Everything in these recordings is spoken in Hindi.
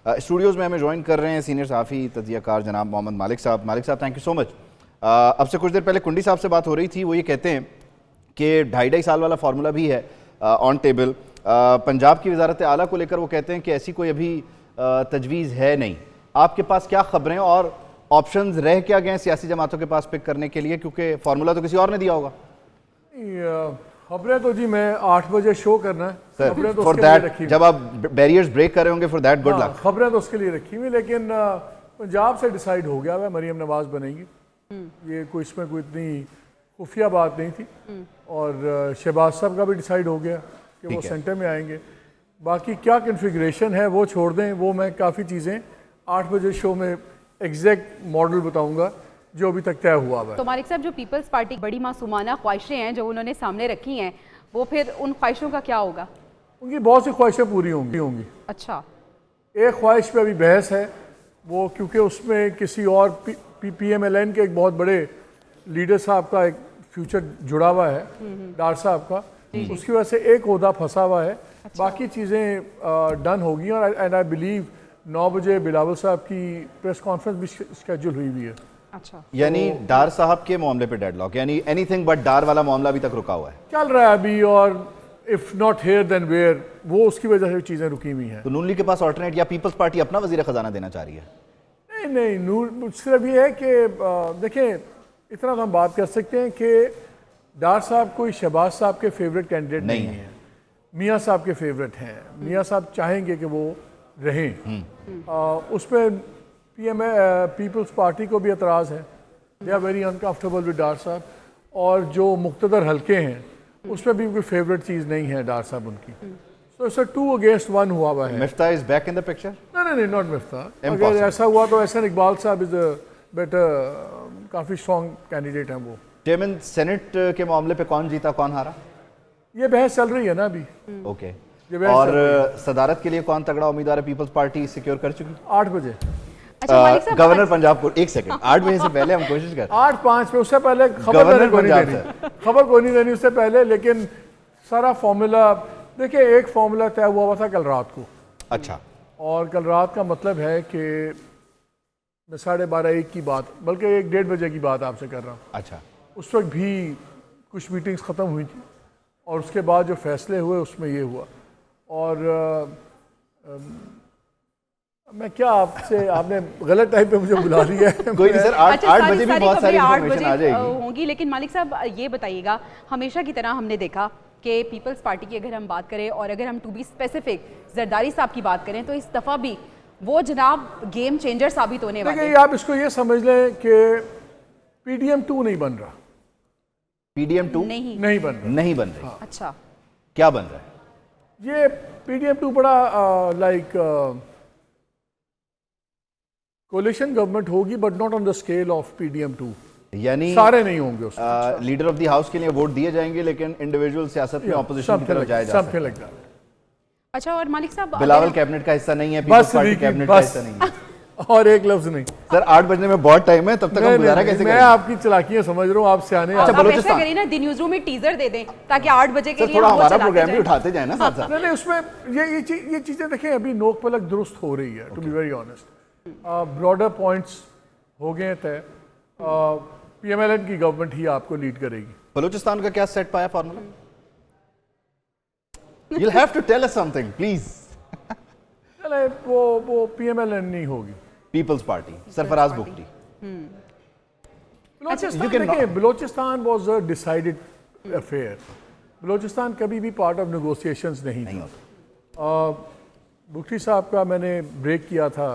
स्टूडियोज़ में हमें ज्वाइन कर रहे हैं सीनियर सहाफ़ी तज़कियाकार जनाब मोहम्मद मालिक साहब। मालिक साहब, थैंक यू सो मच। अब से कुछ देर पहले कुंडी साहब से बात हो रही थी, वो ये कहते हैं कि 2.5 साल वाला फार्मूला भी है ऑन टेबल। पंजाब की वजारत आला को लेकर वो कहते हैं कि ऐसी कोई अभी तजवीज़ है नहीं। आपके पास क्या खबरें और ऑप्शंस रह क्या गए सियासी जमातों के पास पिक करने के लिए, क्योंकि फार्मूला तो किसी और ने दिया होगा? खबरें तो जी मैं 8 बजे शो करना है सर, तो फॉर दैट जब आप बैरियर्स ब्रेक कर रहे होंगे, फॉर दैट गुड लक। खबरें तो उसके लिए रखी हुई, लेकिन पंजाब से डिसाइड हो गया है मरीम नवाज बनेगी। ये कोई इसमें कोई इतनी खुफिया बात नहीं थी। और शहबाज साहब का भी डिसाइड हो गया कि वो सेंटर में आएंगे। बाकी क्या कन्फिग्रेशन है वो छोड़ दें, वो मैं काफ़ी चीज़ें 8 बजे शो में एग्जैक्ट मॉडल बताऊंगा जो अभी तक तय हुआ है। तो मालिक साहब, जो पीपल्स पार्टी बड़ी मासूमाना ख्वाहिशें हैं जो उन्होंने सामने रखी हैं, वो फिर उन ख्वाहिशों का क्या होगा? उनकी बहुत सी ख्वाहिशें पूरी होंगी। अच्छा, एक ख्वाहिश पे अभी बहस है, वो क्योंकि उसमें किसी और PMLN के एक बहुत बड़े लीडर साहब का एक फ्यूचर जुड़ा हुआ है, डार साहब का, उसकी वजह से एक ओहदा फंसा हुआ है। अच्छा। बाकी चीज़ें डन होगी और एंड आई बिलीव 9 बजे बिलावल साहब की प्रेस कॉन्फ्रेंस भी शेड्यूल हुई है। अच्छा, यानी डार साहब के मामले पे डेडलॉक, यानी एनीथिंग बट डार वाला मामला अभी तक रुका हुआ है, चल रहा है अभी। और if not here then where, वो उसकी वजह से चीज़ें रुकी हुई हैं। तो नून लीग के पास ऑल्टरनेट या पीपल्स पार्टी अपना वजीर खजाना देना चाह रही है? नहीं, नूर सिर्फ ये है कि देखें, इतना तो हम बात कर सकते हैं कि डार साहब कोई शहबाज साहब के फेवरेट कैंडिडेट नहीं है, मियाँ साहब के फेवरेट हैं। मियाँ साहब चाहेंगे कि वो रहें। उस पर पीपल्स पार्टी को भी एतराज़ है, they are very uncomfortable with Dar sahab. और जो मुख्तदर हल्के हैं उस पर भी कोई फेवरेट चीज़ नहीं है डार साहब उनकी। तो इट्स 2 against 1 हुआ है। Miftah is back in the picture? नहीं, नॉट मिफ्ता। अगर ऐसा हुआ तो एहसन इकबाल साहब इज बेटर, काफ़ी स्ट्रॉन्ग कैंडिडेट हैं वो। चेयरमैन सेनेट के मामले पे कौन जीता कौन हारा, ये बहस चल रही है ना अभी। ओके। और सदारत के लिए कौन तगड़ा उम्मीदवार है? पीपल्स पार्टी सिक्योर कर चुकी 8 बजे। अच्छा मालिक साहब, गवर्नर पंजाब को 1 सेकंड 8 बजे से पहले हम कोशिश कर 8:05 पे, उससे पहले खबर कोई नहीं देनी उससे पहले। लेकिन सारा फॉर्मूला देखिए, एक फॉर्मूला तय हुआ था कल रात को। अच्छा। और कल रात का मतलब है कि मैं 12:30-1 की बात, बल्कि 1-1:30 बजे की बात आपसे कर रहा हूँ। अच्छा। उस वक्त भी कुछ मीटिंग्स ख़त्म हुई थी और उसके बाद जो फैसले हुए उसमें ये हुआ। और मैं क्या आपसे, आपने गलत टाइम पे मुझे बुला लिया है। कोई नहीं सर, 8 बजे भी बहुत सारी इन्फॉर्मेशन आ जाएगी होंगी। लेकिन मालिक साहब ये बताइएगा, हमेशा की तरह हमने देखा कि पीपल्स पार्टी की अगर हम बात करें और अगर हम टू बी स्पेसिफिक जरदारी साहब की बात करें, तो इस दफ़ा भी वो जनाब गेम चेंजर साबित होने वाले हैं। आप इसको ये समझ लें कि PDM 2 नहीं बन रहा। PDM 2 नहीं बन रही। हाँ। अच्छा, क्या बन रहा है? ये PDM 2 बड़ा लाइक कोलिशन गवर्नमेंट होगी, but not on the scale of PDM 2। यानी सारे नहीं होंगे उसमें। लीडर ऑफ द हाउस के लिए वोट दिए जाएंगे, लेकिन इंडिविजुअल सियासत में ऑपोजिशन की तरफ जाया जा सकता है। अच्छा। और मालिक साहब, बिलावल कैबिनेट का हिस्सा नहीं है, पीपल्स पार्टी कैबिनेट का हिस्सा नहीं है। और एक लफ्ज नहीं सर, 8 बजने में बहुत टाइम है, तब तक हम गुजारा कैसे करें? मैं आपकी चालाकियां समझ रहा हूँ, आप सियाने। अच्छा, बलूचिस्तान करिए ना, द न्यूज़ रूम में टीजर दे दें ताकि 8 बजे के लिए थोड़ा हमारा प्रोग्राम भी उठाते जाए ना साथ साथ। नहीं, उसमें ये चीजें देखें, अभी नोक पलक दुरुस्त हो रही है। To be very honest, broader points हो गए तय। PMLN की गवर्नमेंट ही आपको लीड करेगी। बलूचिस्तान का क्या सेट पाया formula? You'll have to tell us something, please. चले, वो PMLN नहीं होगी, Peoples Party, Sarfaraz Bugti. Balochistan was a decided affair. Balochistan कभी भी पार्ट ऑफ नेगोशिएशंस नहीं था। बुगटी साहब का मैंने ब्रेक किया था,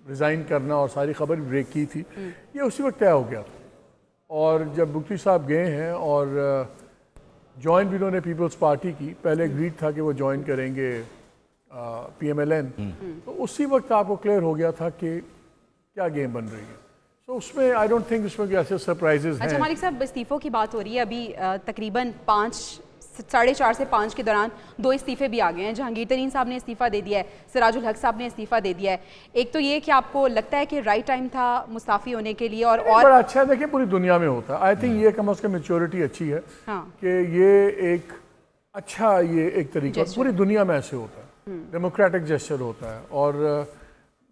रिज़ाइन करना, और सारी खबर ब्रेक की थी। ये उसी वक्त तय हो गया था। और जब बुगटी साहब गए हैं और ज्वाइन भी उन्होंने पीपल्स पार्टी की, पहले एग्रीड था कि वो ज्वाइन करेंगे PMLN, तो उसी वक्त आपको क्लियर हो गया था कि क्या गेम बन रही है। तो उसमें आई डोंट थिंक उसमें कोई ऐसे सरप्राइजेस हैं। अच्छा मालिक साहब, इस्तीफ़ों की बात हो रही है अभी, तकरीबन 4:30 से 5 के दौरान 2 इस्तीफ़े भी आ गए हैं। जहांगीर तरीन साहब ने इस्तीफ़ा दे दिया है, सिराजुल हक साहब ने इस्तीफ़ा दे दिया है। एक तो ये कि आपको लगता है कि राइट टाइम था मुस्ताफ़ी होने के लिए, और बड़ा अच्छा है। देखिए, पूरी दुनिया में होता है। आई थिंक ये कम अज़ कम मेच्योरिटी अच्छी है। हाँ। कि ये एक अच्छा, ये एक तरीका पूरी दुनिया में ऐसे होता है। डेमोक्रेटिक जेस्चर होता है। और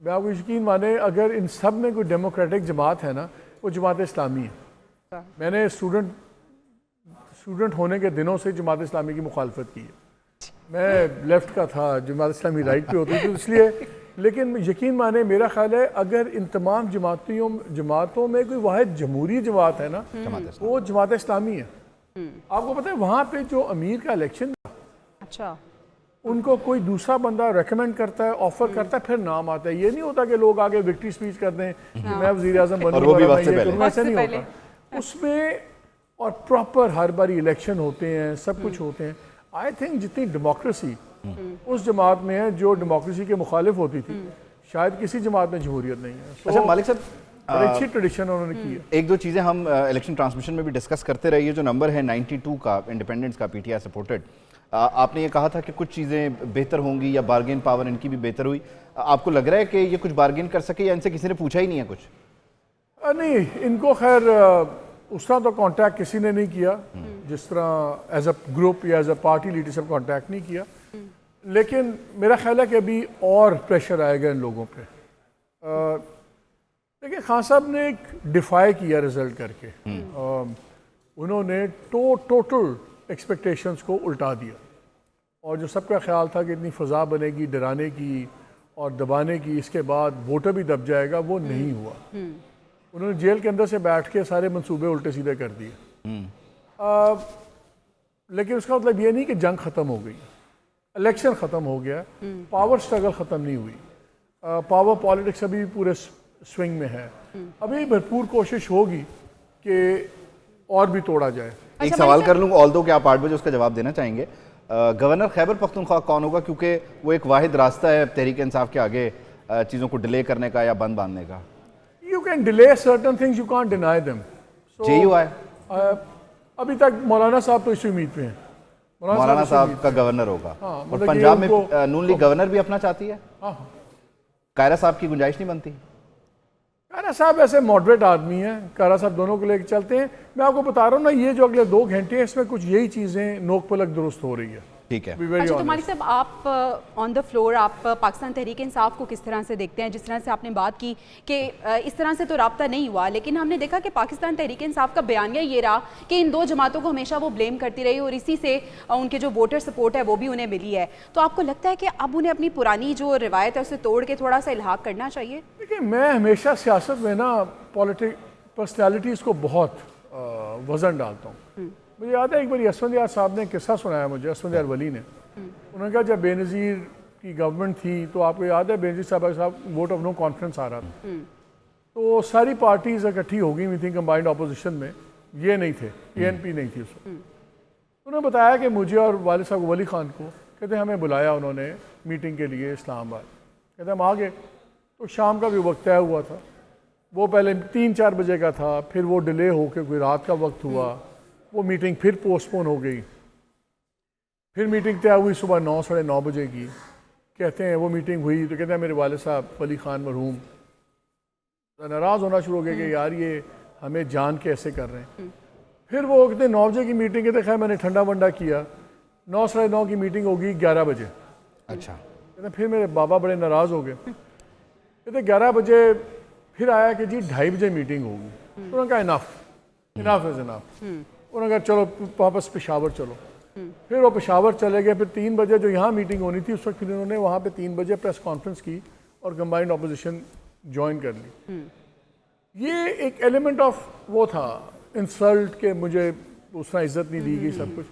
मैं आपको यकीन माने, अगर इन सब में कोई डेमोक्रेटिक जमात है ना, वो जमात इस्लामी है। मैंने स्टूडेंट होने के दिनों से जमात इस्लामी की मुखालफत की है। मैं लेफ़्ट का था, जमात इस्लामी राइट पे होती थी, इसलिए। लेकिन यकीन माने, मेरा ख्याल है अगर इन तमाम जमातों में कोई वाहिद जमहूरी जमात है ना, वो जमात इस्लामी है। आपको पता है वहाँ पे जो अमीर का इलेक्शन, अच्छा, उनको कोई दूसरा बंदा रेकमेंड करता है, ऑफर करता है, फिर नाम आता है। ये नहीं होता कि लोग आगे विक्ट्री स्पीच कर दें कि मैं वज़ीर आज़म बनूंगा, ऐसा नहीं होता उसमें। और प्रॉपर हर बारी इलेक्शन होते हैं, सब कुछ होते हैं। आई थिंक जितनी डेमोक्रेसी उस जमात में है जो डेमोक्रेसी के मुखालिफ होती थी, शायद किसी जमात में जमहूरियत नहीं है। अच्छा मालिक साहब, बड़ी अच्छी ट्रेडिशन उन्होंने की है। एक दो चीज़ें हम इलेक्शन ट्रांसमिशन में भी डिस्कस करते रहे। ये जो नंबर है 92 का इंडिपेंडेंस का पीटीआई सपोर्टेड, आपने ये कहा था कि कुछ चीज़ें बेहतर होंगी या बार्गेन पावर इनकी भी बेहतर हुई। आपको लग रहा है कि ये कुछ बार्गेन कर सके या इनसे किसी ने पूछा ही नहीं है कुछ? नहीं, इनको खैर उस तरह तो कांटेक्ट किसी ने नहीं किया, जिस तरह एज अ ग्रुप या as a party leadership contact नहीं किया। लेकिन मेरा ख्याल है कि अभी और प्रेशर आएगा इन लोगों पे। देखिए, खान साहब ने एक डिफाई किया रिजल्ट करके। उन्होंने टोटल एक्सपेक्टेशंस को उल्टा दिया, और जो सबका ख्याल था कि इतनी फ़ज़ा बनेगी डराने की और दबाने की, इसके बाद वोटर भी दब जाएगा, वो नहीं हुआ। उन्होंने जेल के अंदर से बैठ के सारे मंसूबे उल्टे सीधे कर दिए। लेकिन उसका मतलब ये नहीं कि जंग ख़त्म हो गई, इलेक्शन ख़त्म हो गया, पावर स्ट्रगल ख़त्म नहीं हुई। पावर पॉलिटिक्स अभी पूरे स्विंग में है। अभी भरपूर कोशिश होगी कि और भी तोड़ा जाए। एक सवाल कर लूँ, ऑल्दो कि आप 8 बजे उसका जवाब देना चाहेंगे। गवर्नर खैबर पख्तूनख्वा कौन होगा, क्योंकि वो एक वाहिद रास्ता है तहरीक इंसाफ के आगे चीज़ों को डिले करने का या बंद बांधने का? You can delay certain things, you can't deny them. JUI अभी तक मौलाना साहब तो इसी उम्मीद पे हैं। मौलाना साहब का गवर्नर होगा। हाँ, और पंजाब में नून लीग गवर्नर भी अपना चाहती है। कायरा साहब की गुंजाइश नहीं बनती? कायरा साहब ऐसे मॉडरेट आदमी हैं, कायरा साहब दोनों को लेकर चलते हैं। मैं आपको बता रहा हूँ ना, ये जो अगले 2 घंटे हैं, इसमें कुछ यही चीज़ें नोक पलक दुरुस्त हो रही है। ठीक है। अच्छा, तो मालिक साहब, आप ऑन द फ्लोर आप पाकिस्तान तहरीक इंसाफ को किस तरह से देखते हैं? जिस तरह से आपने बात की कि इस तरह से तो राब्ता नहीं हुआ, लेकिन हमने देखा कि पाकिस्तान तहरीक इंसाफ का बयानिया ये रहा कि इन 2 जमातों को हमेशा वो ब्लेम करती रही और इसी से उनके जो वोटर सपोर्ट है वो भी उन्हें मिली है। तो आपको लगता है कि अब उन्हें अपनी पुरानी जो रिवायत है उसे तोड़ के थोड़ा सा इल्हाक करना चाहिए? देखिए, मैं हमेशा सियासत में ना पर्सनैलिटीज़ को बहुत वज़न डालता हूँ। मुझे याद है एक बार असफंद यार साहब ने किस्सा सुनाया मुझे, असफंद यार वली ने। उन्होंने कहा जब बेनज़ीर की गवर्नमेंट थी तो आपको याद है बेनज़ीर साहब वोट ऑफ नो कॉन्फ्रेंस आ रहा था, तो सारी पार्टीज इकट्ठी हो गई हुई थी कंबाइंड अपोजिशन में। ये नहीं थे, ANP नहीं थी उसमें। उन्होंने बताया कि मुझे और वालिद साहब वली खान को, कहते हमें बुलाया उन्होंने मीटिंग के लिए इस्लामाबाद। कहते हम आ गए, तो शाम का भी वक्त तय हुआ था। वो पहले 3-4 बजे का था, फिर वो डिले होकर कोई रात का वक्त हुआ, वो मीटिंग फिर पोस्टपोन हो गई। फिर मीटिंग तय हुई सुबह 9 साढ़े 9 बजे की। कहते हैं वो मीटिंग हुई तो कहते हैं मेरे वालिद साहब वली खान मरहूम नाराज़ होना शुरू हो गया कि यार ये हमें जान के ऐसे कर रहे हैं। फिर वो कहते 9 बजे की मीटिंग है, तो खैर मैंने ठंडा वंडा किया। 9 साढ़े 9 की मीटिंग होगी 11 बजे। अच्छा। कहते फिर मेरे बाबा बड़े नाराज़ हो गए। कहते 11 बजे फिर आया कि जी 2:30 बजे मीटिंग होगी। तो उन्होंने कहा इनफ इज़ इनफ। उन्होंने कहा चलो वापस पेशावर चलो। फिर वो पेशावर चले गए। फिर 3 बजे जो यहाँ मीटिंग होनी थी उस वक्त फिर उन्होंने वहाँ पे 3 बजे प्रेस कॉन्फ्रेंस की और कंबाइंड अपोजिशन ज्वाइन कर ली। ये एक एलिमेंट ऑफ वो था इंसल्ट के, मुझे उस तरह इज्जत नहीं दी गई सब कुछ।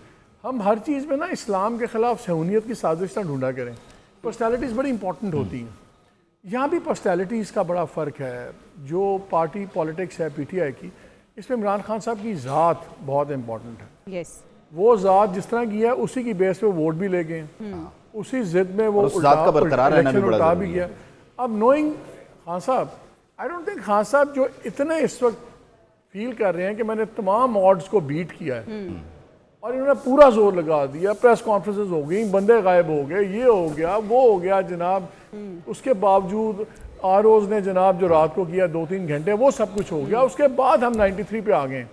हम हर चीज़ में ना इस्लाम के ख़िलाफ़ सहूनियत की साजिश ना ढूंढा करें। पर्सनैलिटीज़ बड़ी इंपॉर्टेंट होती हैं। यहाँ भी पर्सनैलिटीज़ का बड़ा फ़र्क है। जो पार्टी पॉलिटिक्स है PTI की, इसमें इमरान खान साहब की ज़ात बहुत इम्पॉर्टेंट है। यस, वो ज़ात जिस तरह की है उसी की बेस पे वोट भी ले गए, उसी जिद में वो उल्टा भी गया। अब नोइंग खान साहब, आई डोंट थिंक खान साहब जो इतने इस वक्त फील कर रहे हैं कि मैंने तमाम ऑड्स को बीट किया है और इन्होंने पूरा जोर लगा दिया, प्रेस कॉन्फ्रेंसेस हो गई, बंदे गायब हो गए, ये हो गया वो हो गया जनाब। उसके बावजूद ROs ने जनाब जो रात को किया 2-3 घंटे, वो सब कुछ हो गया। उसके बाद हम 93 पे आ गए।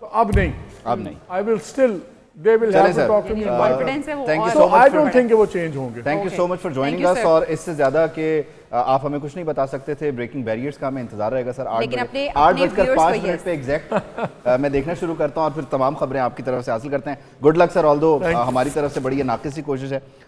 तो अब नहीं, अब नहीं। I will still they will चलें have to sir, talk to me. Confidence है वो thank you और- so So much I for- don't think वो change होंगे. Thank you Okay. So much for Thank joining you, us sir. और इससे ज़्यादा कि आप हमें कुछ नहीं बता सकते थे ब्रेकिंग बैरियर्स का हमें इंतजार रहेगा सर लेकिन अपने 8:05 viewers को मिनट पे एग्जैक्ट मैं देखना शुरू करता हूँ और फिर तमाम खबरें आपकी तरफ से हासिल करते हैं। गुड लक सर, ऑल्दो हमारी तरफ से बड़ी ये नाकिस सी कोशिश है